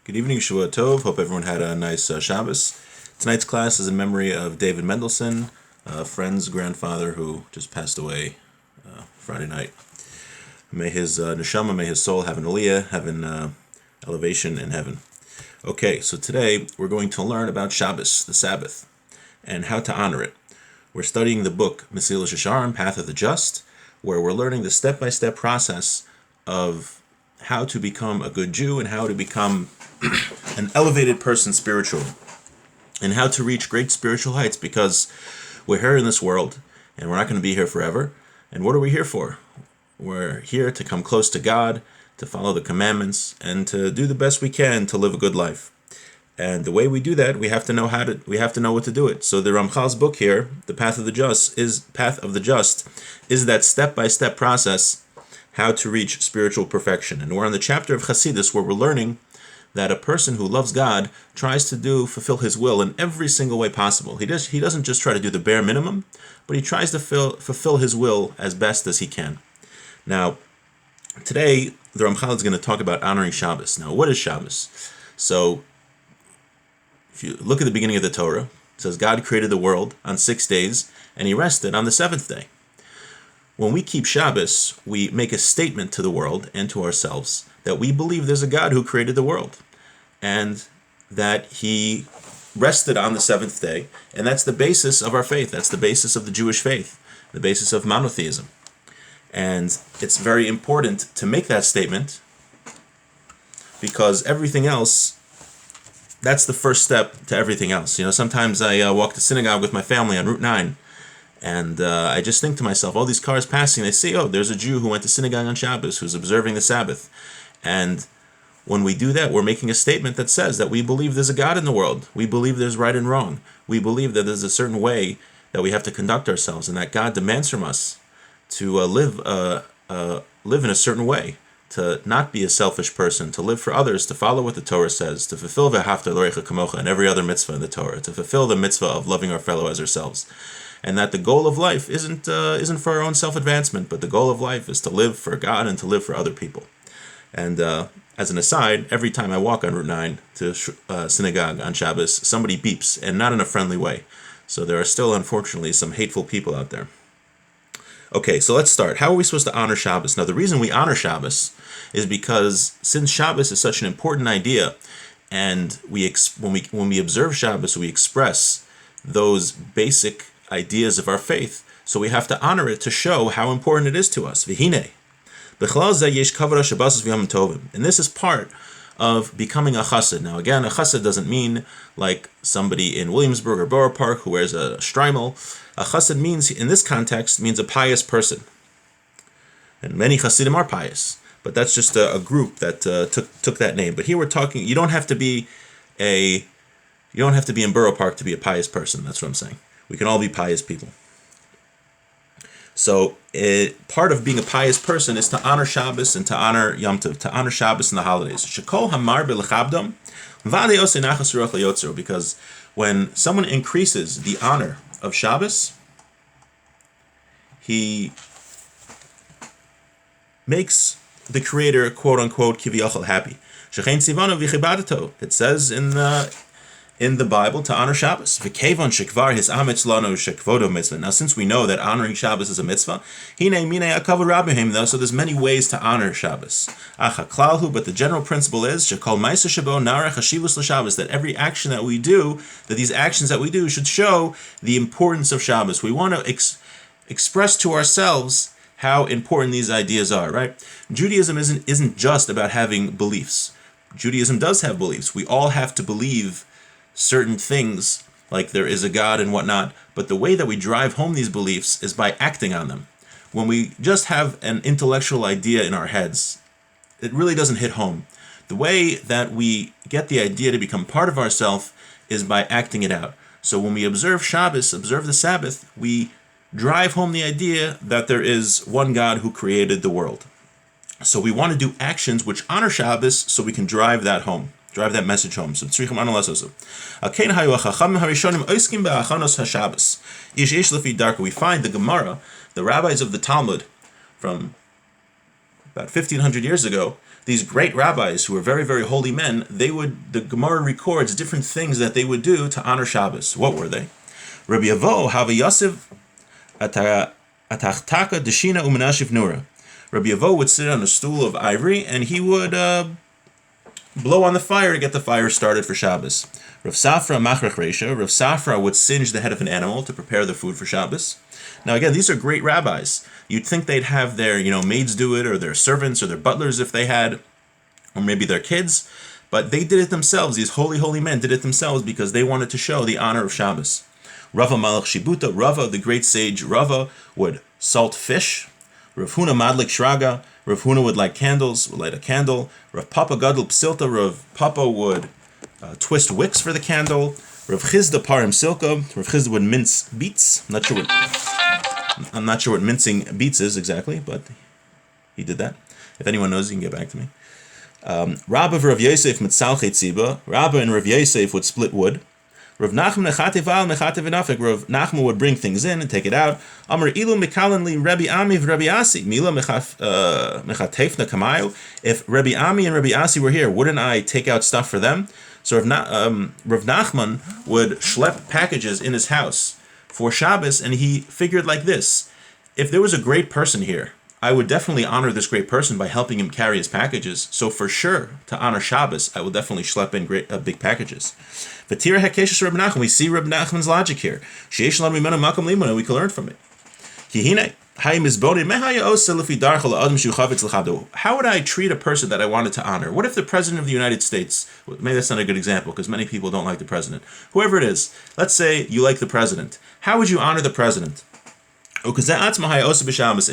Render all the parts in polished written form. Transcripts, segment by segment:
Good evening, Shavua Tov. Hope everyone had a nice Shabbos. Tonight's class is in memory of David Mendelsohn, a friend's grandfather who just passed away Friday night. May his neshama, may his soul have an aliyah, have an elevation in heaven. Okay, so today we're going to learn about Shabbos, the Sabbath, and how to honor it. We're studying the book Mesilas Yesharim, Path of the Just, where we're learning the step-by-step process of how to become a good Jew and how to become an elevated person spiritually, and how to reach great spiritual heights, because we're here in this world and we're not going to be here forever. And what are we here for? We're here to come close to God, to follow the commandments, and to do the best we can to live a good life. And the way we do that, we have to know what to do it. So the Ramchal's book here, the Path of the Just, is that step-by-step process how to reach spiritual perfection. And we're on the chapter of Chassidus, where we're learning that a person who loves God tries to fulfill his will in every single way possible. He doesn't just try to do the bare minimum, but he tries to fulfill his will as best as he can. Now, today, the Ramchal is going to talk about honoring Shabbos. Now, what is Shabbos? So, if you look at the beginning of the Torah, it says God created the world on 6 days, and he rested on the seventh day. When we keep Shabbos, we make a statement to the world and to ourselves that we believe there's a God who created the world, and that he rested on the seventh day, and that's the basis of our faith. That's the basis of the Jewish faith, the basis of monotheism. And it's very important to make that statement, because everything else, that's the first step to everything else. Sometimes I walk to synagogue with my family on Route 9, and I just think to myself, all these cars passing, they say, oh, there's a Jew who went to synagogue on Shabbos, who's observing the Sabbath. And when we do that, we're making a statement that says that we believe there's a God in the world. We believe there's right and wrong. We believe that there's a certain way that we have to conduct ourselves, and that God demands from us to live in a certain way, to not be a selfish person, to live for others, to follow what the Torah says, to fulfill v'ahavta l'orecha kamocha and every other mitzvah in the Torah, to fulfill the mitzvah of loving our fellow as ourselves. And that the goal of life isn't for our own self-advancement, but the goal of life is to live for God and to live for other people. And as an aside, every time I walk on Route 9 to synagogue on Shabbos, somebody beeps, and not in a friendly way. So there are still, unfortunately, some hateful people out there. Okay, so let's start. How are we supposed to honor Shabbos? Now, the reason we honor Shabbos is because since Shabbos is such an important idea, and when we observe Shabbos, we express those basic ideas of our faith. So we have to honor it to show how important it is to us. V'hinei. And this is part of becoming a chassid. Now again, a chassid doesn't mean like somebody in Williamsburg or Borough Park who wears a shtreimel. A chassid means, in this context, means a pious person. And many chassidim are pious, but that's just a group that took that name. But here we're talking, you don't have to be in Borough Park to be a pious person. That's what I'm saying. We can all be pious people. So part of being a pious person is to honor Shabbos and to honor Yom Tov, to honor Shabbos and the holidays. Because when someone increases the honor of Shabbos, he makes the Creator, quote unquote, kiviyachol happy. It says in the Bible to honor Shabbos. Now, since we know that honoring Shabbos is a mitzvah, so there's many ways to honor Shabbos. But the general principle is that every action that we do, that these actions that we do should show the importance of Shabbos. We want to express to ourselves how important these ideas are, right? Judaism isn't just about having beliefs. Judaism does have beliefs. We all have to believe certain things, like there is a God and whatnot, but the way that we drive home these beliefs is by acting on them. When we just have an intellectual idea in our heads, it really doesn't hit home. The way that we get the idea to become part of ourselves is by acting it out. So when we observe Shabbos, observe the Sabbath, we drive home the idea that there is one God who created the world. So we want to do actions which honor Shabbos so we can drive that home. Drive that message home. So we find the Gemara, the rabbis of the Talmud from about 1500 years ago, these great rabbis who were very, very holy men, the Gemara records different things that they would do to honor Shabbos. What were they? Rabbi Avo, Hava Yosef, Atachtaka Deshina Umenashiv Nura. Rabbi Avo would sit on a stool of ivory and he would blow on the fire to get the fire started for Shabbos. Rav Safra Machrach Reisha. Rav Safra would singe the head of an animal to prepare the food for Shabbos. Now again, these are great rabbis. You'd think they'd have their maids do it, or their servants, or their butlers if they had, or maybe their kids, but they did it themselves. These holy, holy men did it themselves because they wanted to show the honor of Shabbos. Rava Malach Shibuta, Rava, the great sage Rava, would salt fish. Rav Huna Madlik Shraga, Rav Huna would light candles, would light a candle. Rav Papa Gadol Psilta, Rav Papa would twist wicks for the candle. Rav Chizda Parim Silka, Rav Chizda would mince beets. I'm not sure what mincing beets is exactly, but he did that. If anyone knows, you can get back to me. Rabba Rav Yosef Mitzalche Tziba, Rabba and Rav Yosef would split wood. Rav Nachman Nechatev Al Nechatev Enafik. Rav Nachman would bring things in and take it out. Amar Ilu Mikalan Li Rabbi Ami Rabbi Asi Mila Mechatefna Kamayu. If Rabbi Ami and Rabbi Asi were here, wouldn't I take out stuff for them? So Rav Nachman would schlep packages in his house for Shabbos, and he figured like this: if there was a great person here, I would definitely honor this great person by helping him carry his packages. So for sure, to honor Shabbos, I will definitely schlep in big packages. V'tira hakeshes Reb Nachman. We see Reb Nachman's logic here. Sheish lan mimenu makom limon, and we can learn from it. Kihine hay mizboni mehaya osa lefi darchol adam shu chavetz l'chado. How would I treat a person that I wanted to honor? What if the President of the United States? Maybe that's not a good example because many people don't like the president. Whoever it is, let's say you like the president. How would you honor the president? And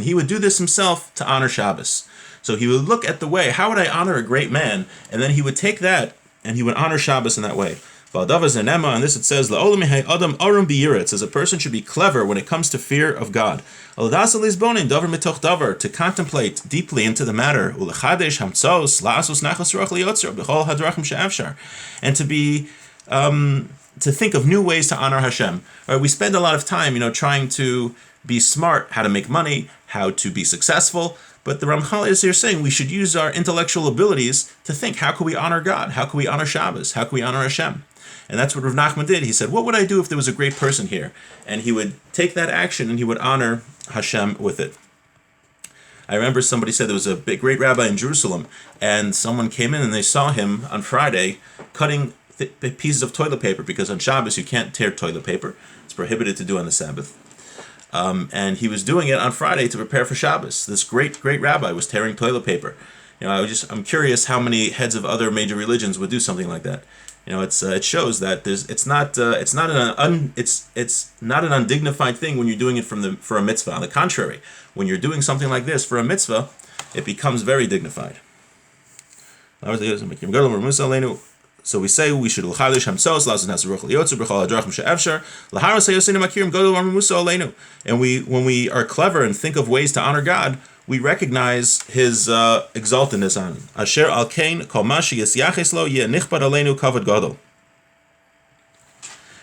he would do this himself to honor Shabbos. So he would look at the way, how would I honor a great man? And then he would take that and he would honor Shabbos in that way. And this it says, it says a person should be clever when it comes to fear of God. To contemplate deeply into the matter. And to be to think of new ways to honor Hashem. We spend a lot of time, trying to be smart, how to make money, how to be successful. But the Ramchal is here saying we should use our intellectual abilities to think, how can we honor God? How can we honor Shabbos? How can we honor Hashem? And that's what Rav Nachman did. He said, what would I do if there was a great person here? And he would take that action and he would honor Hashem with it. I remember somebody said there was a great rabbi in Jerusalem, and someone came in and they saw him on Friday cutting pieces of toilet paper, because on Shabbos you can't tear toilet paper. It's prohibited to do on the Sabbath. And he was doing it on Friday to prepare for Shabbos. This great rabbi was tearing toilet paper. I'm curious how many heads of other major religions would do something like that. It shows that it's not an undignified thing when you're doing it for a mitzvah. On the contrary, when you're doing something like this for a mitzvah, it becomes very dignified. So we say we should and when we are clever and think of ways to honor God, we recognize His exaltedness on Asher al kain kol mashi yisyaches lo yeh nichbad aleinu kavod gadol.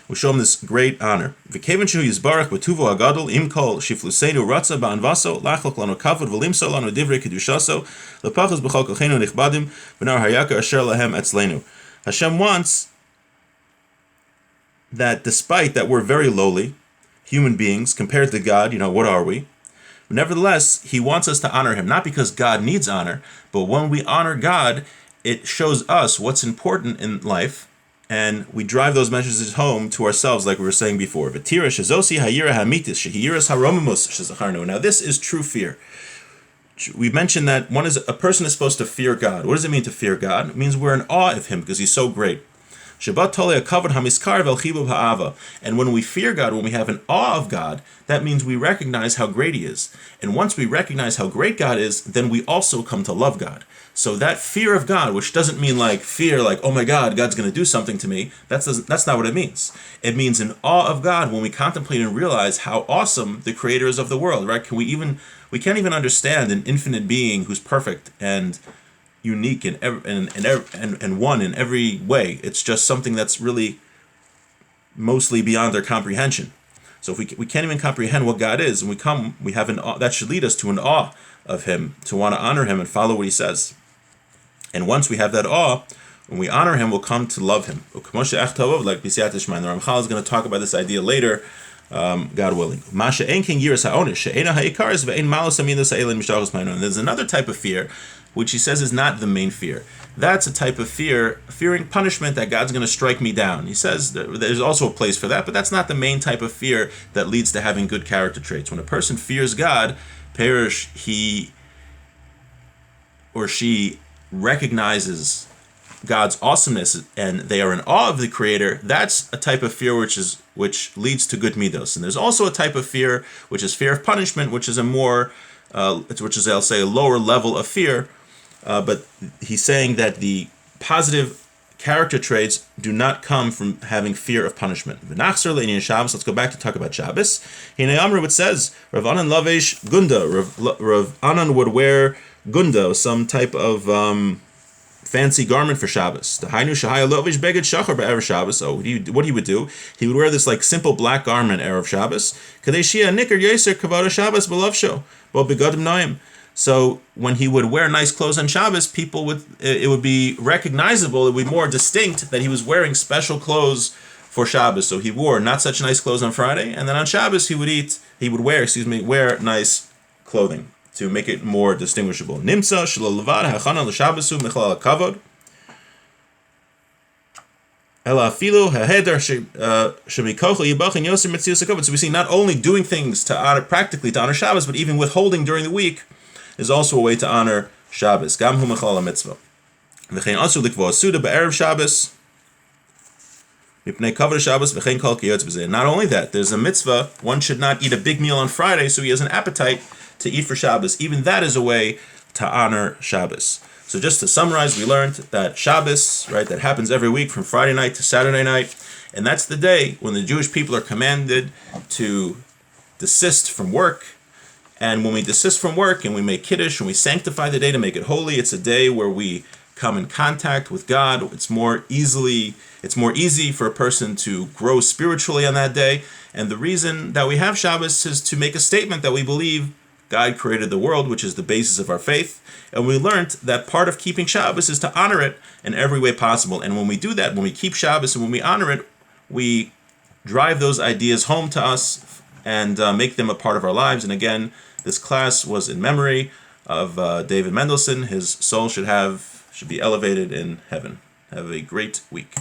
We show Him this great honor. V'kevan shehu yizbarach b'tuvo hagadol im kol shifluseinu ratza ba'anvaso lachlok lanu kavod v'limso lanu divrei kedushaso lepachos b'chol kochenu nichbadim v'nar hayaka asher lahem etzleinu. Hashem wants that despite that we're very lowly human beings compared to God, what are we? Nevertheless, He wants us to honor Him, not because God needs honor, but when we honor God, it shows us what's important in life, and we drive those messages home to ourselves, like we were saying before. Now, this is true fear. We mentioned that a person is supposed to fear God. What does it mean to fear God? It means we're in awe of Him because He's so great. And when we fear God, when we have an awe of God, that means we recognize how great He is. And once we recognize how great God is, then we also come to love God. So that fear of God, which doesn't mean fear, oh my God, God's going to do something to me. That's not what it means. It means an awe of God when we contemplate and realize how awesome the Creator is of the world, right? We can't even understand an infinite being who's perfect and unique and one in every way. It's just something that's really mostly beyond our comprehension. So if we can't even comprehend what God is, and we have an awe, that should lead us to an awe of Him, to want to honor Him and follow what He says. And once we have that awe, when we honor him, we'll come to love him. Like B'siyat Ishmael. The Ramchal is going to talk about this idea later, God willing. And there's another type of fear, which he says is not the main fear. That's a type of fear, fearing punishment, that God's going to strike me down. He says there's also a place for that, but that's not the main type of fear that leads to having good character traits. When a person fears God, perish, he or she recognizes God's awesomeness and they are in awe of the Creator. That's a type of fear which leads to good midos. And there's also a type of fear which is fear of punishment, which is I'll say a lower level of fear. But he's saying that the positive character traits do not come from having fear of punishment. Let's go back to talk about Shabbos. It says Rav Anan Lavesh Gunda. Rav Anan would wear Gunda, some type of fancy garment for Shabbos. The Hainu Shahaya Lovish Beged Shachar Erev Shabbos. So what he would do, he would wear this like simple black garment Erev Shabbos. Kadeshia Nikar Yeser Kavada Shabbos Belovsho Bo Begadim Naim. So when he would wear nice clothes on Shabbos, it would be recognizable, it would be more distinct that he was wearing special clothes for Shabbos. So he wore not such nice clothes on Friday, and then on Shabbos he would wear nice clothing to make it more distinguishable. Nimsa shelo levad hachana l'Shabbosu michlal kavod. Ela afilu haheder shemikocha yibachin yoser mitzius hakavod. So we see not only doing things practically to honor Shabbos, but even withholding during the week is also a way to honor Shabbos. Gam hu mechlal mitzvah. V'chein asu likvo asuda be'erev Shabbos. Mipnei kavod Shabbos v'chein kol kiyotz b'zeh. Not only that, there's a mitzvah. One should not eat a big meal on Friday, so he has an appetite to eat for Shabbos. Even that is a way to honor Shabbos. So just to summarize, we learned that Shabbos, right, that happens every week from Friday night to Saturday night, and that's the day when the Jewish people are commanded to desist from work. And when we desist from work and we make Kiddush and we sanctify the day to make it holy, it's a day where we come in contact with God. It's more easy for a person to grow spiritually on that day. And the reason that we have Shabbos is to make a statement that we believe God created the world, which is the basis of our faith. And we learned that part of keeping Shabbos is to honor it in every way possible. And when we do that, when we keep Shabbos and when we honor it, we drive those ideas home to us and make them a part of our lives. And again, this class was in memory of David Mendelsohn. His soul should be elevated in heaven. Have a great week.